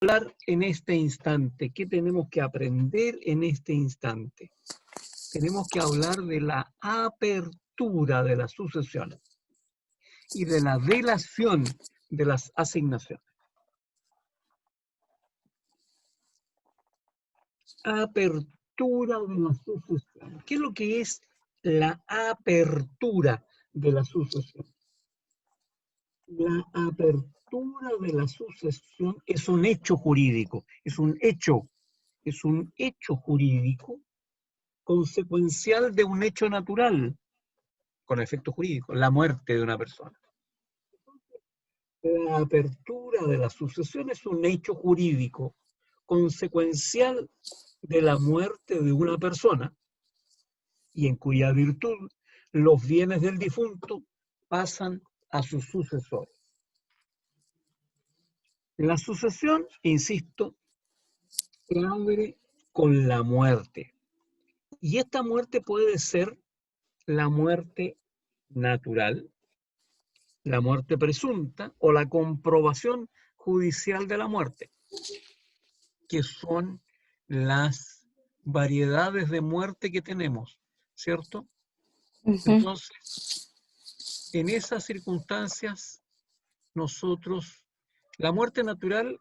hablar en este instante? ¿Qué tenemos que aprender en este instante? Tenemos que hablar de la apertura de las sucesiones y de la delación de las asignaciones. Apertura de la sucesión. ¿Qué es lo que es la apertura de la sucesión? La apertura de la sucesión es un hecho jurídico, es un hecho jurídico consecuencial de un hecho natural con efecto jurídico, la muerte de una persona. La apertura de la sucesión es un hecho jurídico consecuencial de la muerte de una persona y en cuya virtud los bienes del difunto pasan a sus sucesores. La sucesión, insisto, se abre con la muerte. Y esta muerte puede ser la muerte natural, la muerte presunta o la comprobación judicial de la muerte, que son las variedades de muerte que tenemos, ¿cierto? Entonces, en esas circunstancias, nosotros, la muerte natural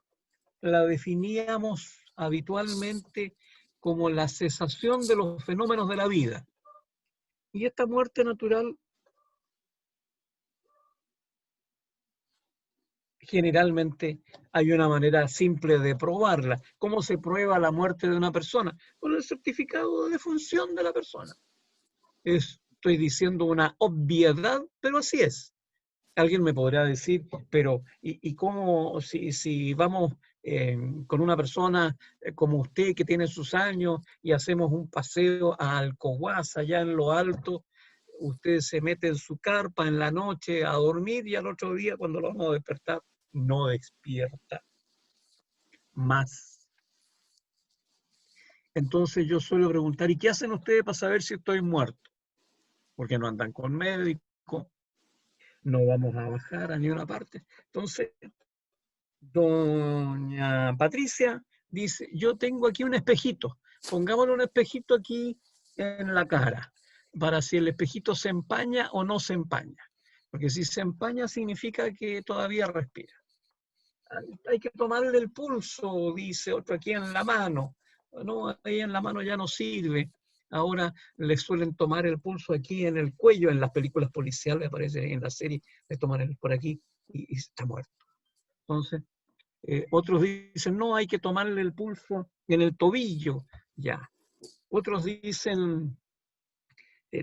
la definíamos habitualmente como la cesación de los fenómenos de la vida. Y esta muerte natural generalmente hay una manera simple de probarla. ¿Cómo se prueba la muerte de una persona? Con el certificado de defunción de la persona. Estoy diciendo una obviedad, pero así es. Alguien me podrá decir, pero ¿y cómo si vamos con una persona como usted que tiene sus años y hacemos un paseo a Alcohuaz, allá en lo alto, usted se mete en su carpa en la noche a dormir y al otro día cuando lo vamos a despertar, no despierta más? Entonces yo suelo preguntar, ¿y qué hacen ustedes para saber si estoy muerto? Porque no andan con médico, no vamos a bajar a ninguna parte. Entonces, doña Patricia dice, yo tengo aquí un espejito, pongámosle un espejito aquí en la cara, para si el espejito se empaña o no se empaña. Porque si se empaña significa que todavía respira. Hay que tomarle el pulso, dice otro, aquí en la mano. No, ahí en la mano ya no sirve. Ahora le suelen tomar el pulso aquí en el cuello, en las películas policiales, aparece en la serie, le toman por aquí y está muerto. Entonces, otros dicen, no, hay que tomarle el pulso en el tobillo, ya. Otros dicen,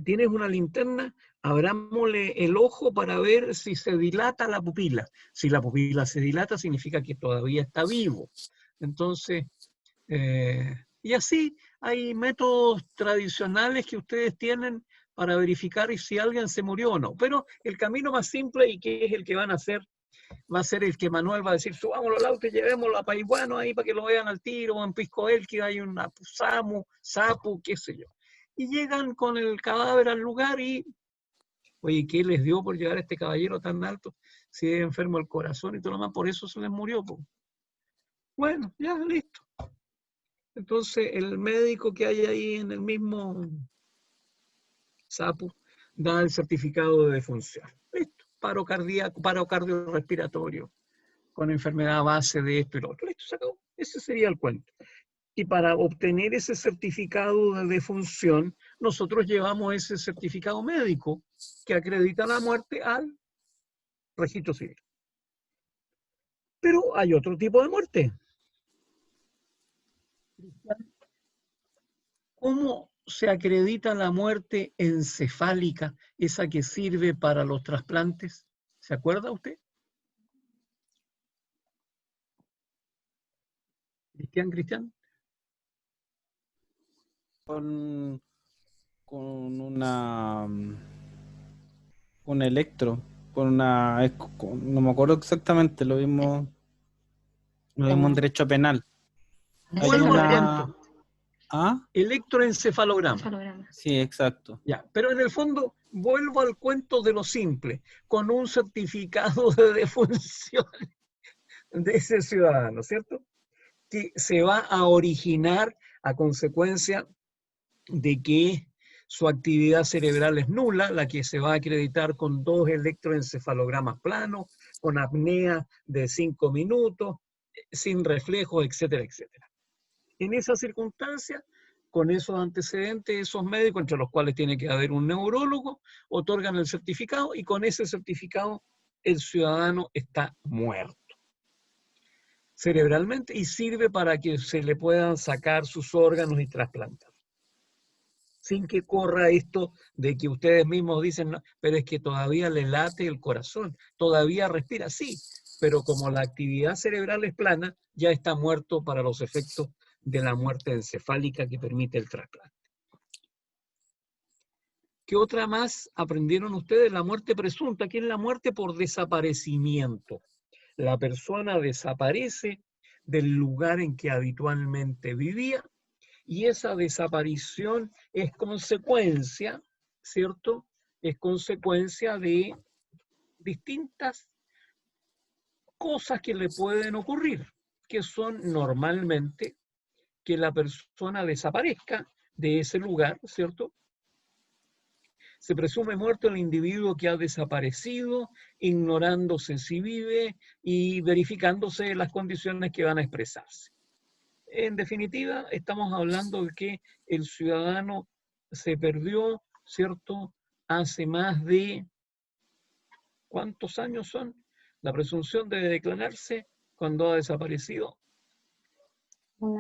tienes una linterna, abrámosle el ojo para ver si se dilata la pupila. Si la pupila se dilata, significa que todavía está vivo. Entonces, y así hay métodos tradicionales que ustedes tienen para verificar si alguien se murió o no. Pero el camino más simple, y que es el que van a hacer, va a ser el que Manuel va a decir, subámoslo al auto y llevémoslo a Paiguano ahí para que lo vean al tiro, o en Piscoel, que hay una Samu, Sapu, qué sé yo. Y llegan con el cadáver al lugar y, oye, ¿qué les dio por llevar a este caballero tan alto? Si es enfermo el corazón y todo lo demás, por eso se les murió. Po. Bueno, ya, listo. Entonces, el médico que hay ahí en el mismo Sapu da el certificado de defunción. Listo. Paro cardíaco, paro cardiorrespiratorio, con enfermedad a base de esto y lo otro. Listo, se acabó. Ese sería el cuento. Y para obtener ese certificado de defunción, nosotros llevamos ese certificado médico que acredita la muerte al registro civil. Pero hay otro tipo de muerte. ¿Cómo se acredita la muerte encefálica, esa que sirve para los trasplantes? ¿Se acuerda usted? Cristian. Con una un electro, no me acuerdo exactamente, lo vimos en derecho penal. Vuelvo al cuento. ¿Ah? Electroencefalograma. Sí, exacto. Ya, pero en el fondo vuelvo al cuento de lo simple, con un certificado de defunción de ese ciudadano, ¿cierto? que se va a originar a consecuencia de que su actividad cerebral es nula, la que se va a acreditar con 2 electroencefalogramas planos, con apnea de 5 minutos, sin reflejos, etcétera, etcétera. En esa circunstancia, con esos antecedentes, esos médicos, entre los cuales tiene que haber un neurólogo, otorgan el certificado y con ese certificado el ciudadano está muerto cerebralmente y sirve para que se le puedan sacar sus órganos y trasplantar. Sin que corra esto de que ustedes mismos dicen, no, pero es que todavía le late el corazón, todavía respira, sí, pero como la actividad cerebral es plana, ya está muerto para los efectos de la muerte encefálica que permite el trasplante. ¿Qué otra más aprendieron ustedes? La muerte presunta, que es la muerte por desaparecimiento. La persona desaparece del lugar en que habitualmente vivía y esa desaparición es consecuencia, ¿cierto? Es consecuencia de distintas cosas que le pueden ocurrir, que son normalmente que la persona desaparezca de ese lugar, ¿cierto? Se presume muerto el individuo que ha desaparecido, ignorándose si vive y verificándose las condiciones que van a expresarse. En definitiva, estamos hablando de que el ciudadano se perdió, ¿cierto? Hace más de, ¿cuántos años son? La presunción debe declararse cuando ha desaparecido.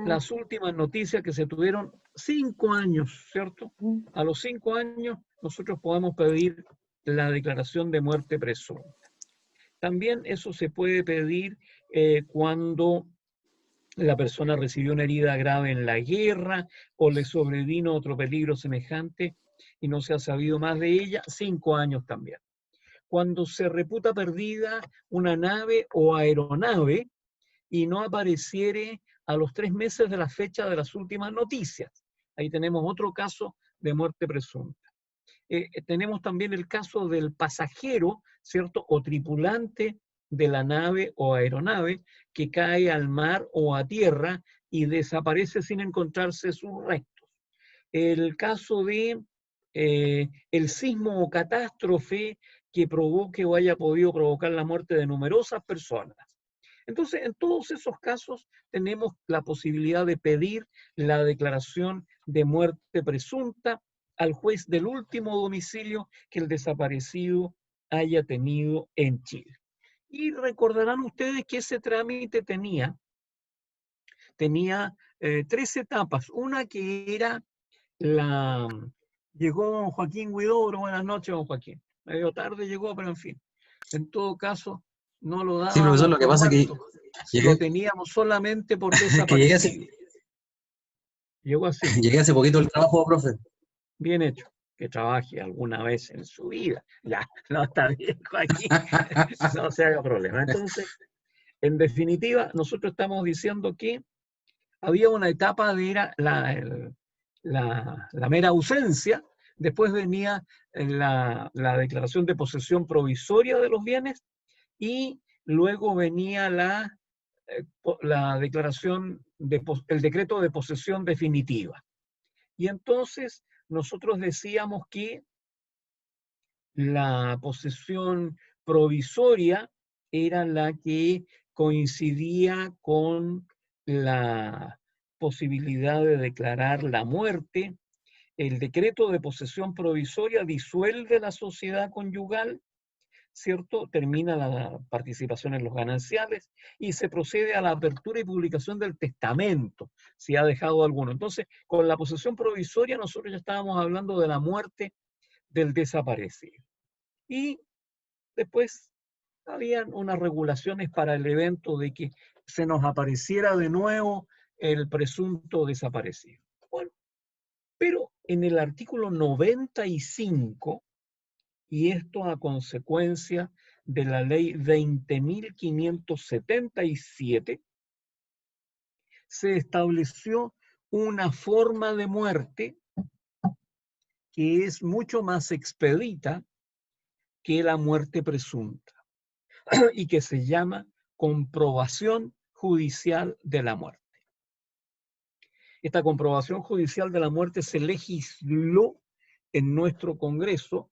Las últimas noticias que se tuvieron, 5 años, ¿cierto? A los 5 años nosotros podemos pedir la declaración de muerte presunta. También eso se puede pedir cuando la persona recibió una herida grave en la guerra o le sobrevino otro peligro semejante y no se ha sabido más de ella, 5 años también. Cuando se reputa perdida una nave o aeronave y no apareciere a los 3 meses de la fecha de las últimas noticias. Ahí tenemos otro caso de muerte presunta. Tenemos también el caso del pasajero, ¿cierto? O tripulante de la nave o aeronave que cae al mar o a tierra y desaparece sin encontrarse sus restos. El caso de el sismo o catástrofe que provoque o haya podido provocar la muerte de numerosas personas. Entonces, en todos esos casos tenemos la posibilidad de pedir la declaración de muerte presunta al juez del último domicilio que el desaparecido haya tenido en Chile. Y recordarán ustedes que ese trámite tenía 3 etapas. Una que era la... Llegó don Joaquín Huidobro, buenas noches, don Joaquín. Medio tarde llegó, pero en fin. En todo caso, no lo Sí, profesor, dábamos lo que por pasa es que muerto. llegué, Lo teníamos solamente por que llegué hace, desaparecido. Llegó así. llegué hace poquito del trabajo, profe. Bien hecho. Que trabaje alguna vez en su vida. Ya, no está bien, Joaquín. No se haga problema. Entonces, en definitiva, nosotros estamos diciendo que había una etapa de la mera ausencia, después venía la declaración de posesión provisoria de los bienes y luego venía la declaración, el decreto de posesión definitiva. Y entonces nosotros decíamos que la posesión provisoria era la que coincidía con la posibilidad de declarar la muerte. El decreto de posesión provisoria disuelve la sociedad conyugal, ¿cierto? Termina la participación en los gananciales y se procede a la apertura y publicación del testamento, si ha dejado alguno. Entonces, con la posesión provisoria nosotros ya estábamos hablando de la muerte del desaparecido. Y después habían unas regulaciones para el evento de que se nos apareciera de nuevo el presunto desaparecido. Bueno, pero en el artículo 95, y esto a consecuencia de la ley 20.577, se estableció una forma de muerte que es mucho más expedita que la muerte presunta y que se llama comprobación judicial de la muerte. Esta comprobación judicial de la muerte se legisló en nuestro Congreso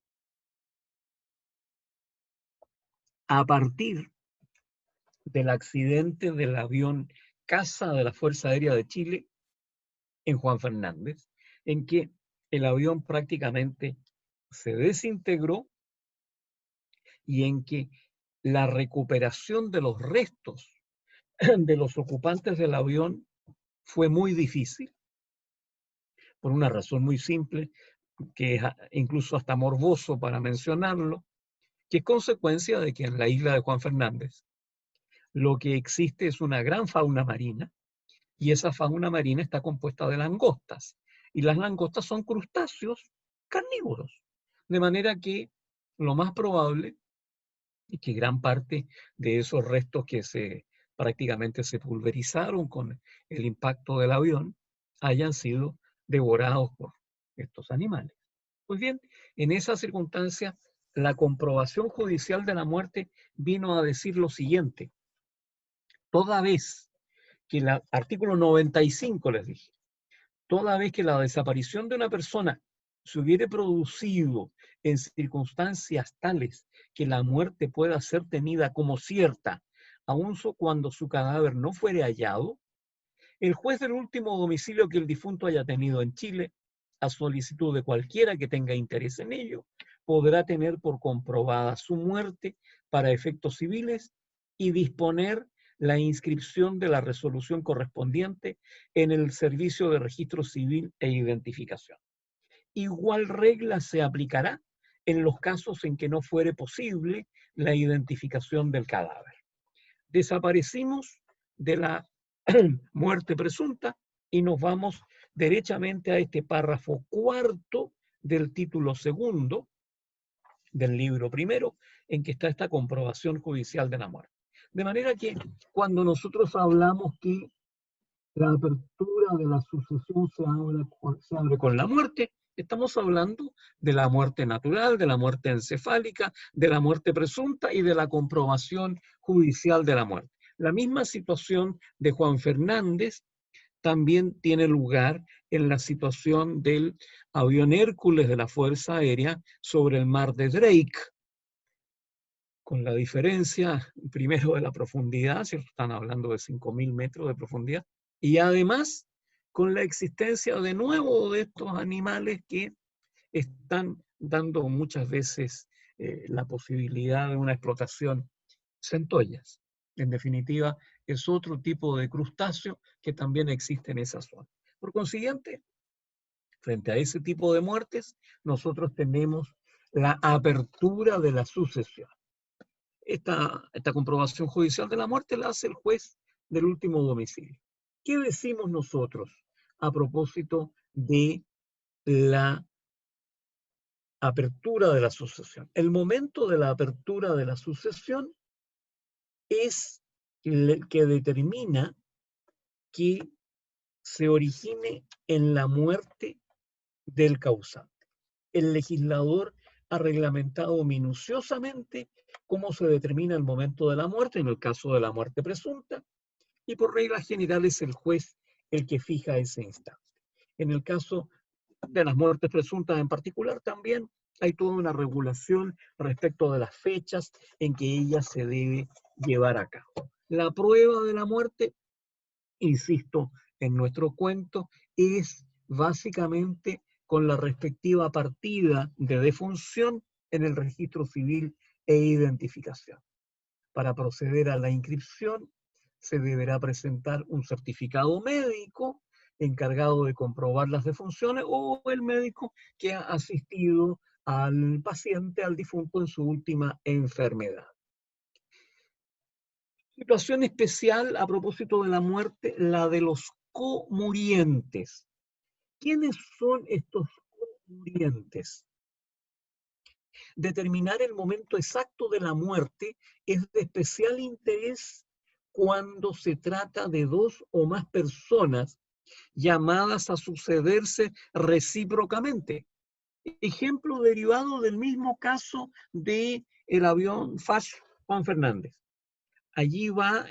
a partir del accidente del avión Caza de la Fuerza Aérea de Chile en Juan Fernández, en que el avión prácticamente se desintegró y en que la recuperación de los restos de los ocupantes del avión fue muy difícil, por una razón muy simple, que es incluso hasta morboso para mencionarlo, que es consecuencia de que en la isla de Juan Fernández lo que existe es una gran fauna marina, y esa fauna marina está compuesta de langostas, y las langostas son crustáceos carnívoros, de manera que lo más probable es que gran parte de esos restos que prácticamente se pulverizaron con el impacto del avión hayan sido devorados por estos animales. Pues bien, en esa circunstancia, la comprobación judicial de la muerte vino a decir lo siguiente: toda vez que el artículo 95, les dije, toda vez que la desaparición de una persona se hubiere producido en circunstancias tales que la muerte pueda ser tenida como cierta, aun cuando su cadáver no fuere hallado, el juez del último domicilio que el difunto haya tenido en Chile, a solicitud de cualquiera que tenga interés en ello, podrá tener por comprobada su muerte para efectos civiles y disponer la inscripción de la resolución correspondiente en el Servicio de Registro Civil e Identificación. Igual regla se aplicará en los casos en que no fuere posible la identificación del cadáver. Desaparecimos de la muerte presunta y nos vamos derechamente a este párrafo cuarto del título segundo del libro primero, en que está esta comprobación judicial de la muerte. De manera que cuando nosotros hablamos que la apertura de la sucesión se abre con la muerte, estamos hablando de la muerte natural, de la muerte encefálica, de la muerte presunta y de la comprobación judicial de la muerte. La misma situación de Juan Fernández también tiene lugar en la situación del avión Hércules de la Fuerza Aérea sobre el mar de Drake, con la diferencia primero de la profundidad, ¿cierto? Están hablando de 5.000 metros de profundidad, y además con la existencia de nuevo de estos animales que están dando muchas veces la posibilidad de una explotación, centollas. En definitiva, es otro tipo de crustáceo que también existe en esa zona. Por consiguiente, frente a ese tipo de muertes, nosotros tenemos la apertura de la sucesión. Esta comprobación judicial de la muerte la hace el juez del último domicilio. ¿Qué decimos nosotros a propósito de la apertura de la sucesión? El momento de la apertura de la sucesión es el que determina que se origine en la muerte del causante. El legislador ha reglamentado minuciosamente cómo se determina el momento de la muerte, en el caso de la muerte presunta, y por reglas generales el juez el que fija ese instante. En el caso de las muertes presuntas en particular, también hay toda una regulación respecto de las fechas en que ella se debe llevar a cabo. La prueba de la muerte, insisto, en nuestro cuento, es básicamente con la respectiva partida de defunción en el registro civil e identificación. Para proceder a la inscripción, se deberá presentar un certificado médico encargado de comprobar las defunciones o el médico que ha asistido al paciente, al difunto, en su última enfermedad. Situación especial a propósito de la muerte, la de los comurientes. ¿Quiénes son estos comurientes? Determinar el momento exacto de la muerte es de especial interés cuando se trata de dos o más personas llamadas a sucederse recíprocamente. Ejemplo derivado del mismo caso del avión FAS Juan Fernández. Allí va,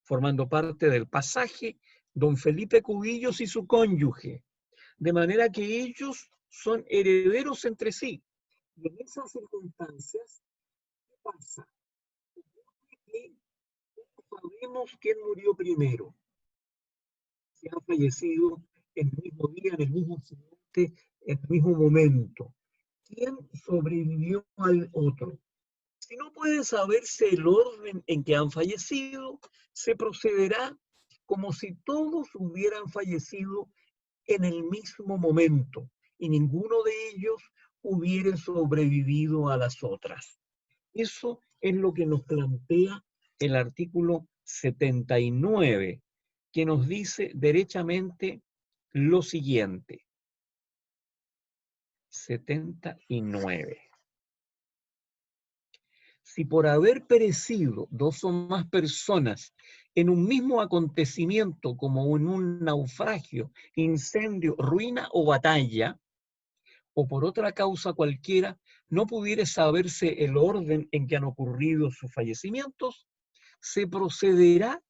formando parte del pasaje, don Felipe Cubillos y su cónyuge, de manera que ellos son herederos entre sí. Y en esas circunstancias, ¿qué pasa? Que no sabemos quién murió primero, si ha fallecido en el mismo día, en el mismo instante, en el mismo momento. ¿Quién sobrevivió al otro? Si no puede saberse el orden en que han fallecido, se procederá como si todos hubieran fallecido en el mismo momento y ninguno de ellos hubiera sobrevivido a las otras. Eso es lo que nos plantea el artículo 79, que nos dice derechamente lo siguiente. 79. Si por haber perecido dos o más personas en un mismo acontecimiento, como en un naufragio, incendio, ruina o batalla, o por otra causa cualquiera, no pudiera saberse el orden en que han ocurrido sus fallecimientos, se procederá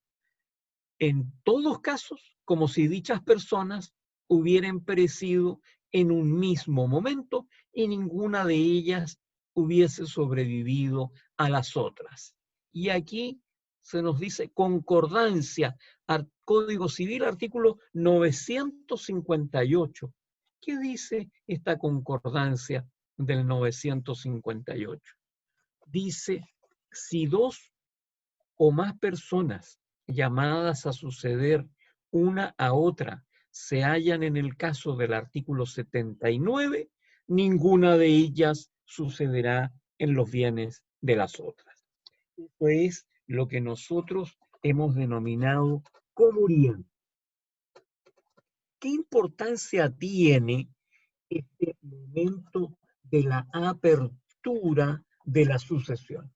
en todos casos como si dichas personas hubieran perecido en un mismo momento y ninguna de ellas hubiese sobrevivido a las otras. Y aquí se nos dice concordancia, Código Civil, artículo 958. ¿Qué dice esta concordancia del 958? Dice, si dos o más personas llamadas a suceder una a otra se hallan en el caso del artículo 79, ninguna de ellas sucederá en los bienes de las otras. Esto es lo que nosotros hemos denominado comunidad. ¿Qué importancia tiene este momento de la apertura de la sucesión?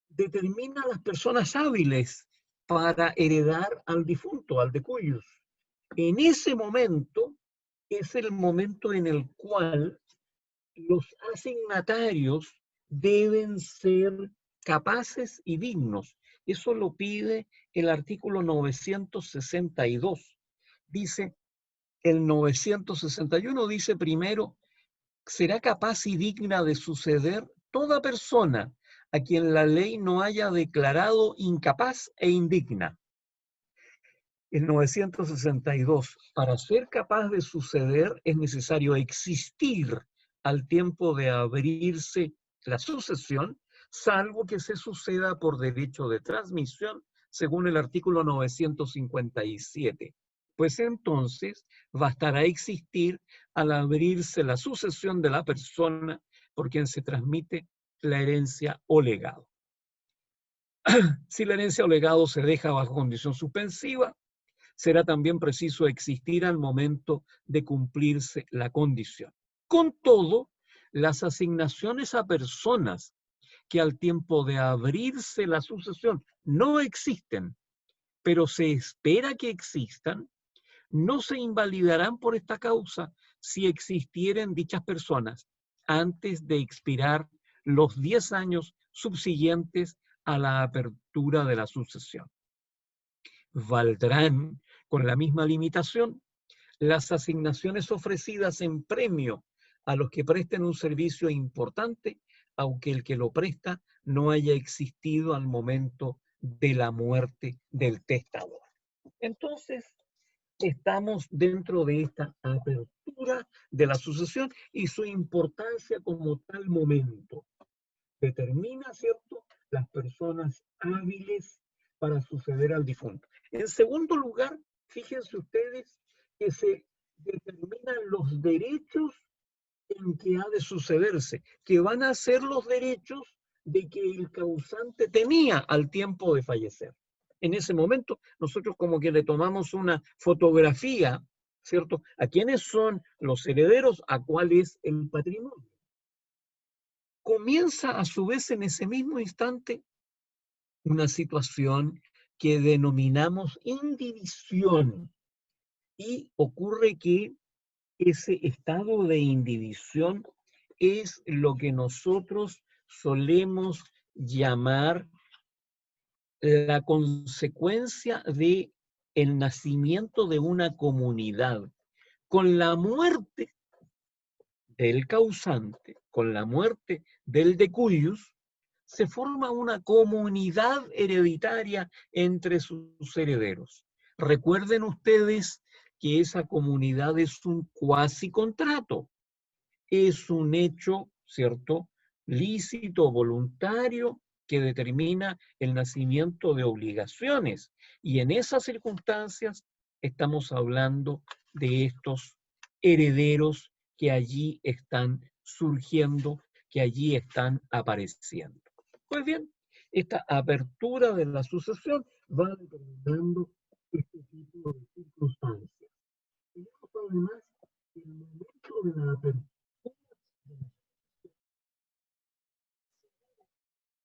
Determina a las personas hábiles para heredar al difunto, al decuyus. En ese momento es el momento en el cual los asignatarios deben ser capaces y dignos. Eso lo pide el artículo 962. Dice, el 961 dice primero, será capaz y digna de suceder toda persona a quien la ley no haya declarado incapaz e indigna. El 962, para ser capaz de suceder es necesario existir al tiempo de abrirse la sucesión, salvo que se suceda por derecho de transmisión, según el artículo 957. Pues entonces bastará existir al abrirse la sucesión de la persona por quien se transmite la herencia o legado. Si la herencia o legado se deja bajo condición suspensiva, será también preciso existir al momento de cumplirse la condición. Con todo, las asignaciones a personas que al tiempo de abrirse la sucesión no existen, pero se espera que existan, no se invalidarán por esta causa si existieren dichas personas antes de expirar los 10 años subsiguientes a la apertura de la sucesión. Valdrán con la misma limitación las asignaciones ofrecidas en premio a los que presten un servicio importante, aunque el que lo presta no haya existido al momento de la muerte del testador. Entonces, estamos dentro de esta apertura de la sucesión y su importancia como tal momento. Determina, ¿cierto?, las personas hábiles para suceder al difunto. En segundo lugar, fíjense ustedes que se determinan los derechos en que ha de sucederse, que van a ser los derechos de que el causante tenía al tiempo de fallecer. En ese momento, nosotros como que le tomamos una fotografía, ¿cierto?, a quiénes son los herederos, a cuál es el patrimonio. Comienza a su vez en ese mismo instante una situación que denominamos indivisión, y ocurre que ese estado de indivisión es lo que nosotros solemos llamar la consecuencia de el nacimiento de una comunidad. Con la muerte del causante, con la muerte del decuius, se forma una comunidad hereditaria entre sus herederos. Recuerden ustedes que esa comunidad es un cuasi contrato, es un hecho, ¿cierto?, lícito, voluntario, que determina el nacimiento de obligaciones. Y en esas circunstancias estamos hablando de estos herederos que allí están surgiendo, que allí están apareciendo. Pues bien, esta apertura de la sucesión va determinando este tipo de circunstancias. Tenemos además el momento de la apertura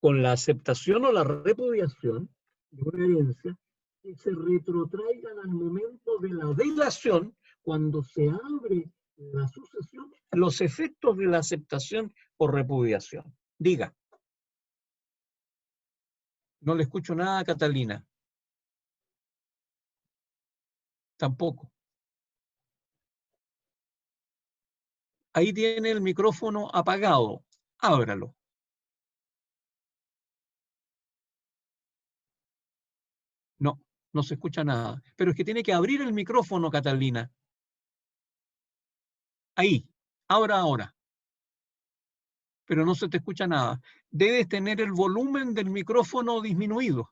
con la aceptación o la repudiación de una herencia que se retrotraigan al momento de la delación, cuando se abre la sucesión, los efectos de la aceptación o repudiación. Diga. No le escucho nada a Catalina. Tampoco. Ahí tiene el micrófono apagado. Ábralo. No, no se escucha nada. Pero es que tiene que abrir el micrófono, Catalina. Ahí. Ahora. Pero no se te escucha nada. Debes tener el volumen del micrófono disminuido.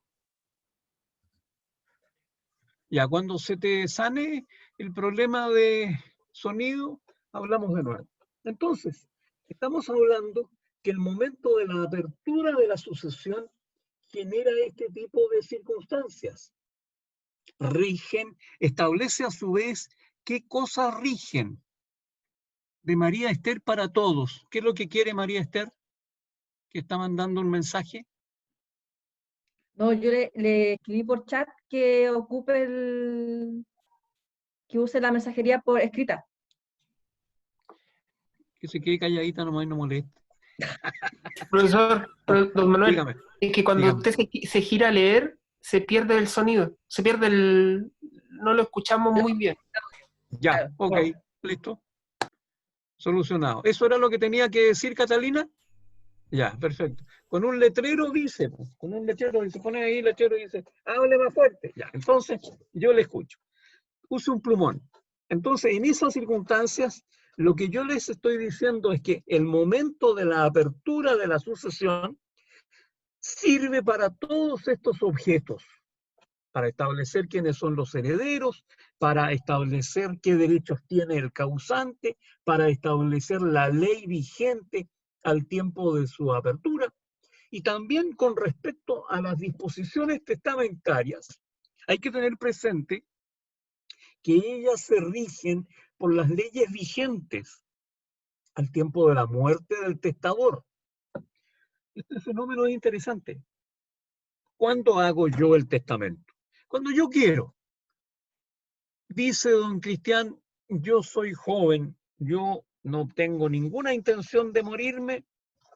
Ya cuando se te sane el problema de sonido, hablamos de nuevo. Entonces, estamos hablando que el momento de la apertura de la sucesión genera este tipo de circunstancias. Rigen, establece a su vez qué cosas rigen de María Esther para todos. ¿Qué es lo que quiere María Esther? Que está mandando un mensaje. No, yo le escribí por chat que ocupe que use la mensajería por escrita. Que se quede calladita nomás y no moleste. Profesor, don Manuel, Dígame. es que cuando Dígame. usted se gira a leer, se pierde el sonido, se pierde no lo escuchamos muy bien. Ya, Claro, ok, claro. listo. Solucionado. ¿Eso era lo que tenía que decir Catalina? Ya, perfecto. Con un letrero dice, con un letrero, y se pone ahí el letrero y dice, hable más fuerte. Ya, entonces yo le escucho. Use un plumón. Entonces, en esas circunstancias, lo que yo les estoy diciendo es que el momento de la apertura de la sucesión sirve para todos estos objetos, para establecer quiénes son los herederos, para establecer qué derechos tiene el causante, para establecer la ley vigente al tiempo de su apertura. Y también con respecto a las disposiciones testamentarias, hay que tener presente que ellas se rigen por las leyes vigentes al tiempo de la muerte del testador. Este fenómeno es interesante. ¿Cuándo hago yo el testamento? Cuando yo quiero. Dice don Cristian, yo soy joven, yo no tengo ninguna intención de morirme,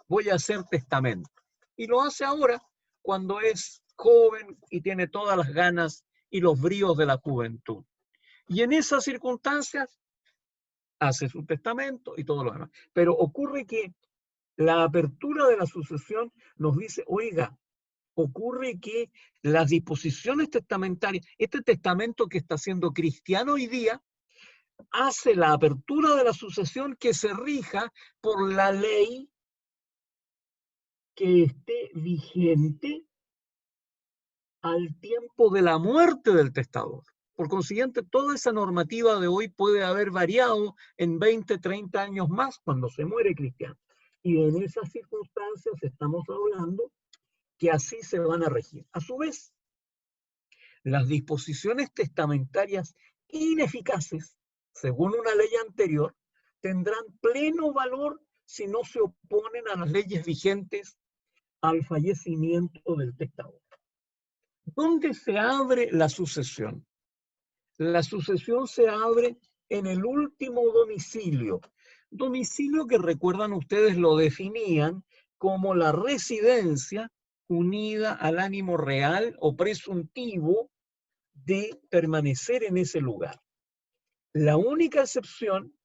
voy a hacer testamento. Y lo hace ahora, cuando es joven y tiene todas las ganas y los bríos de la juventud. Y en esas circunstancias hace su testamento y todo lo demás. Pero ocurre que la apertura de la sucesión nos dice, oiga, ocurre que las disposiciones testamentarias, este testamento que está haciendo Cristiano hoy día, hace la apertura de la sucesión que se rija por la ley que esté vigente al tiempo de la muerte del testador. Por consiguiente, toda esa normativa de hoy puede haber variado en 20, 30 años más cuando se muere Cristiano. Y en esas circunstancias estamos hablando que así se van a regir. A su vez, las disposiciones testamentarias ineficaces, según una ley anterior, tendrán pleno valor si no se oponen a las leyes vigentes al fallecimiento del testador. ¿Dónde se abre la sucesión? La sucesión se abre en el último domicilio. Domicilio que recuerdan ustedes lo definían como la residencia unida al ánimo real o presuntivo de permanecer en ese lugar. La única excepción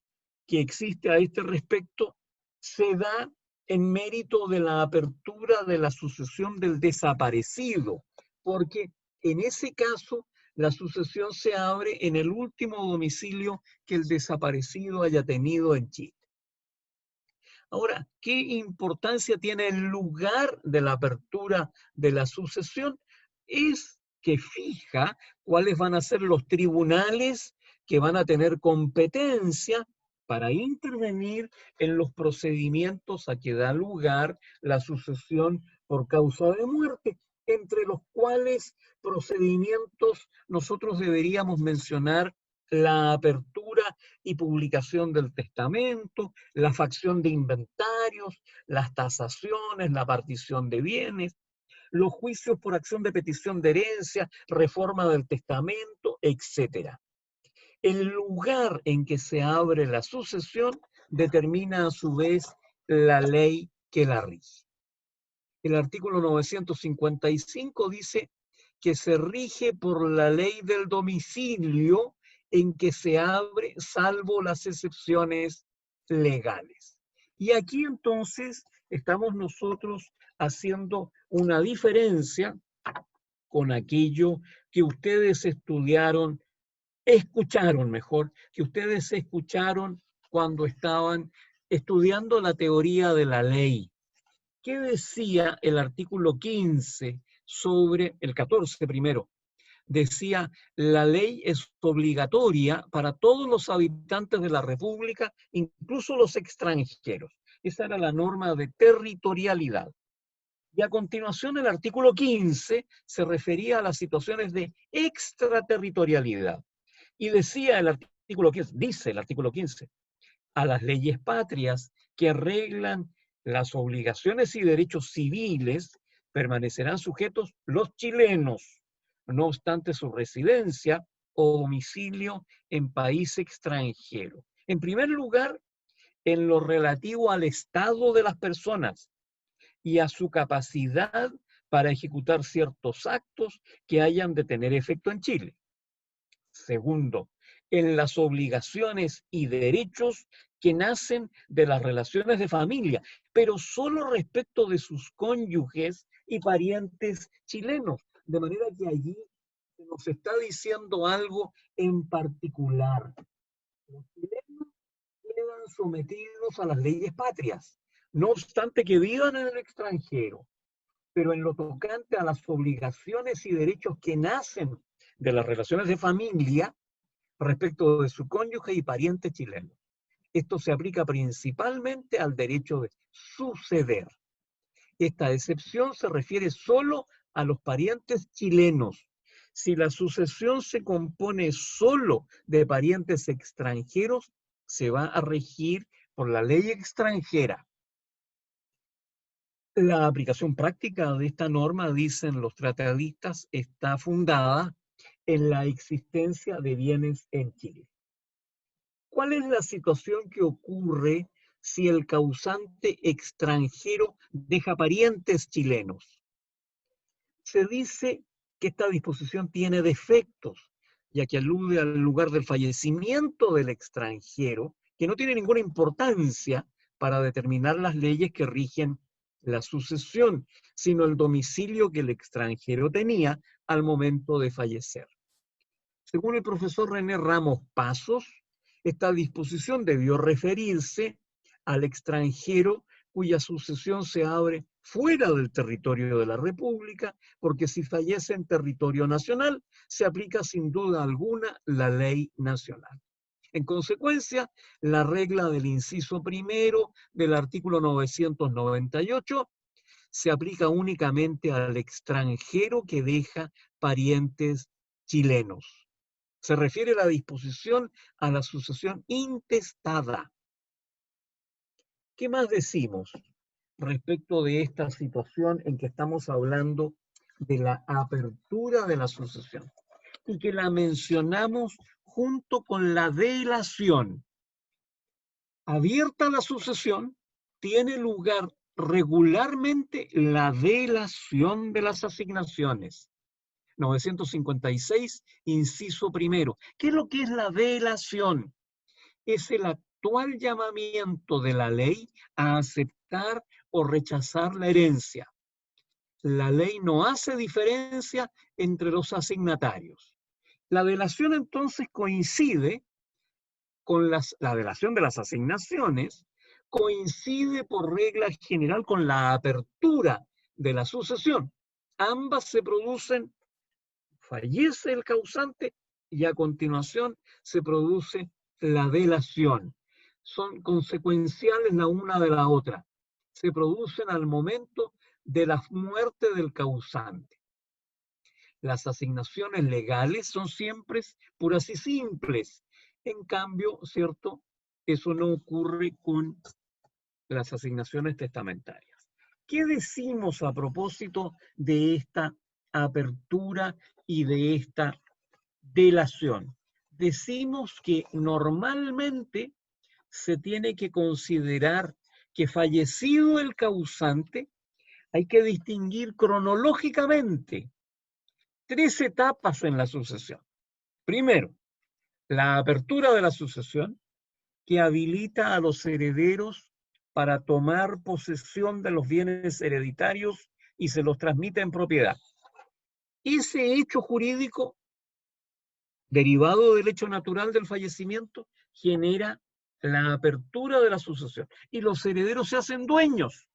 que existe a este respecto se da en mérito de la apertura de la sucesión del desaparecido, porque en ese caso la sucesión se abre en el último domicilio que el desaparecido haya tenido en Chile. Ahora, ¿qué importancia tiene el lugar de la apertura de la sucesión? Es que fija cuáles van a ser los tribunales que van a tener competencia para intervenir en los procedimientos a que da lugar la sucesión por causa de muerte, entre los cuales procedimientos nosotros deberíamos mencionar la apertura y publicación del testamento, la facción de inventarios, las tasaciones, la partición de bienes, los juicios por acción de petición de herencia, reforma del testamento, etc. El lugar en que se abre la sucesión determina a su vez la ley que la rige. El artículo 955 dice que se rige por la ley del domicilio en que se abre, salvo las excepciones legales. Y aquí entonces estamos nosotros haciendo una diferencia con aquello que ustedes escucharon mejor, que ustedes escucharon cuando estaban estudiando la teoría de la ley. ¿Qué decía el artículo 15 sobre el 14 primero? Decía, la ley es obligatoria para todos los habitantes de la República, incluso los extranjeros. Esa era la norma de territorialidad. Y a continuación el artículo 15 se refería a las situaciones de extraterritorialidad. Y decía el artículo 15, dice el artículo 15, a las leyes patrias que arreglan las obligaciones y derechos civiles permanecerán sujetos los chilenos, no obstante su residencia o domicilio en país extranjero. En primer lugar, en lo relativo al estado de las personas y a su capacidad para ejecutar ciertos actos que hayan de tener efecto en Chile. Segundo, en las obligaciones y derechos que nacen de las relaciones de familia, pero solo respecto de sus cónyuges y parientes chilenos. De manera que allí se nos está diciendo algo en particular. Los chilenos quedan sometidos a las leyes patrias, no obstante que vivan en el extranjero, pero en lo tocante a las obligaciones y derechos que nacen de las relaciones de familia respecto de su cónyuge y pariente chileno. Esto se aplica principalmente al derecho de suceder. Esta excepción se refiere solo a los parientes chilenos. Si la sucesión se compone solo de parientes extranjeros, se va a regir por la ley extranjera. La aplicación práctica de esta norma, dicen los tratadistas, está fundada en la existencia de bienes en Chile. ¿Cuál es la situación que ocurre si el causante extranjero deja parientes chilenos? Se dice que esta disposición tiene defectos, ya que alude al lugar del fallecimiento del extranjero, que no tiene ninguna importancia para determinar las leyes que rigen la sucesión, sino el domicilio que el extranjero tenía al momento de fallecer. Según el profesor René Ramos Pasos, esta disposición debió referirse al extranjero cuya sucesión se abre fuera del territorio de la República, porque si fallece en territorio nacional, se aplica sin duda alguna la ley nacional. En consecuencia, la regla del inciso primero del artículo 998 se aplica únicamente al extranjero que deja parientes chilenos. Se refiere la disposición a la sucesión intestada. ¿Qué más decimos respecto de esta situación en que estamos hablando de la apertura de la sucesión? Y que la mencionamos junto con la delación. Abierta la sucesión, tiene lugar regularmente la delación de las asignaciones. 956, inciso primero. ¿Qué es lo que es la delación? Es el actual llamamiento de la ley a aceptar o rechazar la herencia. La ley no hace diferencia entre los asignatarios. La delación entonces coincide con la delación de las asignaciones, coincide por regla general con la apertura de la sucesión. Ambas se producen, fallece el causante y a continuación se produce la delación. Son consecuenciales la una de la otra. Se producen al momento de la muerte del causante. Las asignaciones legales son siempre puras y simples. En cambio, ¿cierto? Eso no ocurre con las asignaciones testamentarias. ¿Qué decimos a propósito de esta apertura y de esta delación? Decimos que normalmente se tiene que considerar que fallecido el causante, hay que distinguir cronológicamente 3 etapas en la sucesión. Primero, la apertura de la sucesión, que habilita a los herederos para tomar posesión de los bienes hereditarios y se los transmite en propiedad. Ese hecho jurídico, derivado del hecho natural del fallecimiento, genera la apertura de la sucesión y los herederos se hacen dueños.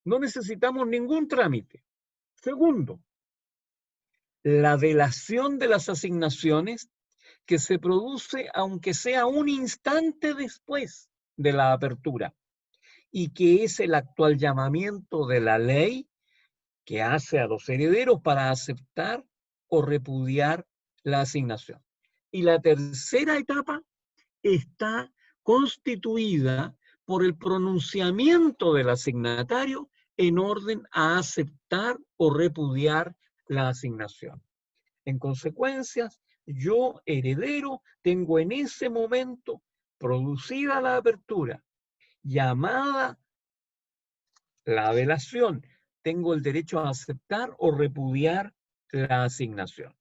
No necesitamos ningún trámite. Segundo, la delación de las asignaciones, que se produce aunque sea un instante después de la apertura y que es el actual llamamiento de la ley que hace a los herederos para aceptar o repudiar la asignación. Y la tercera etapa está constituida por el pronunciamiento del asignatario en orden a aceptar o repudiar la asignación. En consecuencia, yo, heredero, tengo en ese momento producida la apertura, llamada la delación, tengo el derecho a aceptar o repudiar la asignación.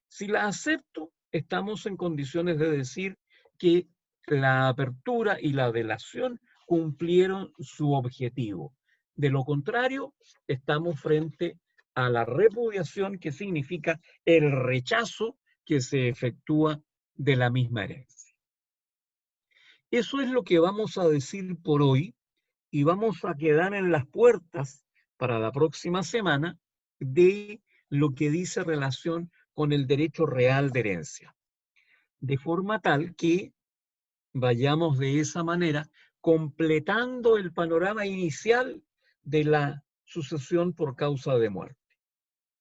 Si la acepto, estamos en condiciones de decir que la apertura y la delación cumplieron su objetivo. De lo contrario, estamos frente a la repudiación, que significa el rechazo que se efectúa de la misma herencia. Eso es lo que vamos a decir por hoy y vamos a quedar en las puertas para la próxima semana de lo que dice relación con el derecho real de herencia. De forma tal que vayamos de esa manera completando el panorama inicial de la sucesión por causa de muerte.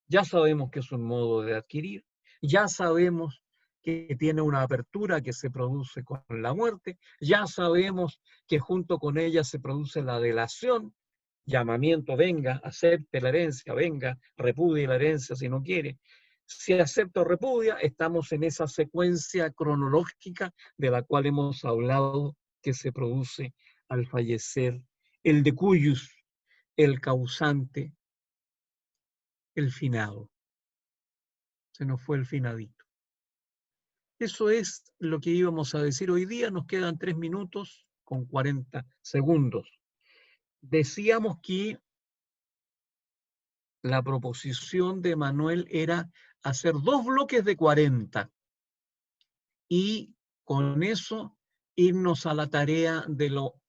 Ya sabemos que es un modo de adquirir, ya sabemos que tiene una apertura que se produce con la muerte, ya sabemos que junto con ella se produce la delación, llamamiento, venga, acepte la herencia, venga, repudie la herencia si no quiere. Si acepta o repudia, estamos en esa secuencia cronológica de la cual hemos hablado que se produce al fallecer el decuyus, el causante, el finado. Se nos fue el finadito. Eso es lo que íbamos a decir hoy día. Nos quedan 3 minutos con 40 segundos. Decíamos que la proposición de Manuel era hacer 2 bloques de 40 y con eso irnos a la tarea de lo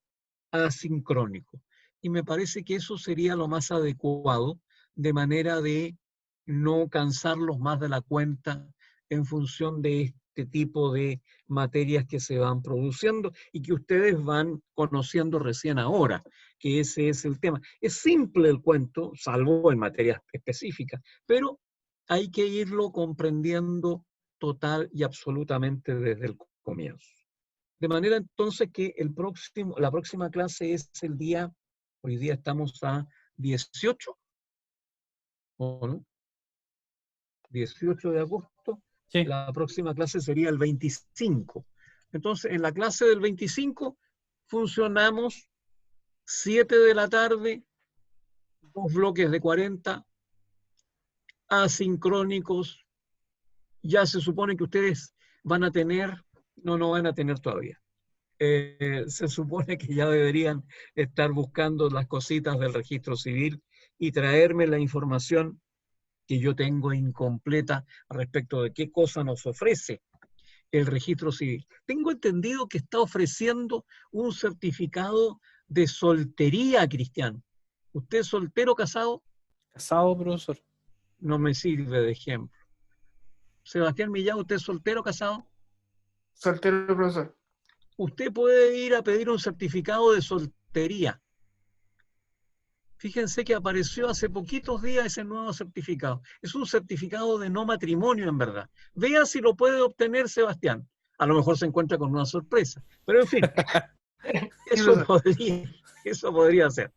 asincrónico. Y me parece que eso sería lo más adecuado, de manera de no cansarlos más de la cuenta en función de este tipo de materias que se van produciendo y que ustedes van conociendo recién ahora, que ese es el tema. Es simple el cuento, salvo en materias específicas, pero hay que irlo comprendiendo total y absolutamente desde el comienzo. De manera entonces que la próxima clase es el día, hoy día estamos a 18, ¿o no? 18 de agosto, Sí. la próxima clase sería el 25. Entonces, en la clase del 25 funcionamos 7 de la tarde, 2 bloques de 40, asincrónicos, ya se supone que ustedes van a tener, no van a tener todavía. Se supone que ya deberían estar buscando las cositas del registro civil y traerme la información que yo tengo incompleta respecto de qué cosa nos ofrece el registro civil. Tengo entendido que está ofreciendo un certificado de soltería, Cristian. ¿Usted es soltero o casado? Casado, profesor. No me sirve de ejemplo. Sebastián Millán, ¿usted es soltero o casado? Soltero, profesor. Usted puede ir a pedir un certificado de soltería. Fíjense que apareció hace poquitos días ese nuevo certificado. Es un certificado de no matrimonio, en verdad. Vea si lo puede obtener Sebastián. A lo mejor se encuentra con una sorpresa. Pero en fin, eso podría ser.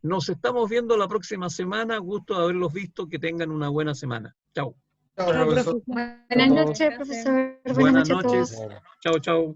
Nos estamos viendo la próxima semana. Gusto de haberlos visto. Que tengan una buena semana. Chao. Chao, profesor. Buenas noches, profesor. Buenas a todos. noches. Chao, chao.